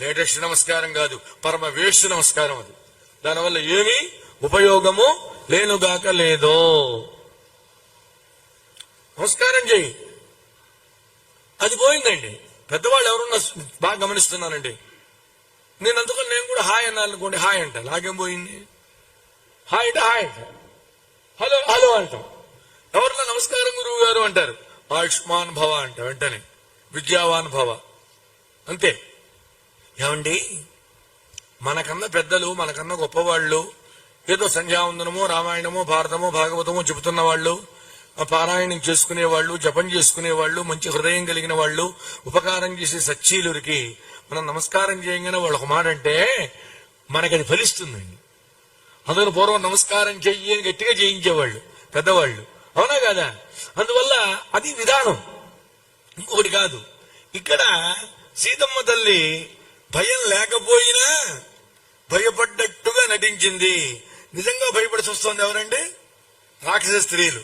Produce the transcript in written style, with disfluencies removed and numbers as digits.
Latest నమస్కారం కాదు, పరమ వేస్ట్ నమస్కారం అది. దానివల్ల ఏమీ ఉపయోగము లేనుగాక లేదో. నమస్కారం చెయ్యి, అది పోయిందండి. పెద్దవాళ్ళు ఎవరున్నా బాగా గమనిస్తున్నానండి. నేను అందుకని నేను కూడా హాయ్ అన్నాను అనుకోండి, హాయ్ అంట, నాకేం పోయింది? హాయ్ అంటే హాయ్ అంట, హలో హలో అంటాం. ఎవరన్నా నమస్కారం గురువు గారు అంటారు, ఆయుష్మాన్ భవ అంట, వెంటనే విద్యావాన్ భవ. అంతే. ఏమండి, మనకన్నా పెద్దలు, మనకన్నా గొప్పవాళ్ళు, ఏదో సంధ్యావందనమో రామాయణమో భారతమో భాగవతమో చెబుతున్న వాళ్ళు, పారాయణం చేసుకునేవాళ్ళు, జపం చేసుకునేవాళ్ళు, మంచి హృదయం కలిగిన వాళ్ళు, ఉపకారం చేసే సచ్చీలురికి మనం నమస్కారం చేయగానే వాళ్ళు ఒక మాట అంటే మనకది ఫలిస్తుందండి. అందుకని పూర్వం నమస్కారం చెయ్యి అని గట్టిగా చేయించేవాళ్ళు పెద్దవాళ్ళు, అవునా కాదా? అందువల్ల అది విధానం, ఇంకొకటి కాదు. ఇక్కడ సీతమ్మ తల్లి భయం లేకపోయినా భయపడ్డట్టుగా నటించింది. నిజంగా భయపడి చూస్తోంది ఎవరండి? రాక్షస స్త్రీలు.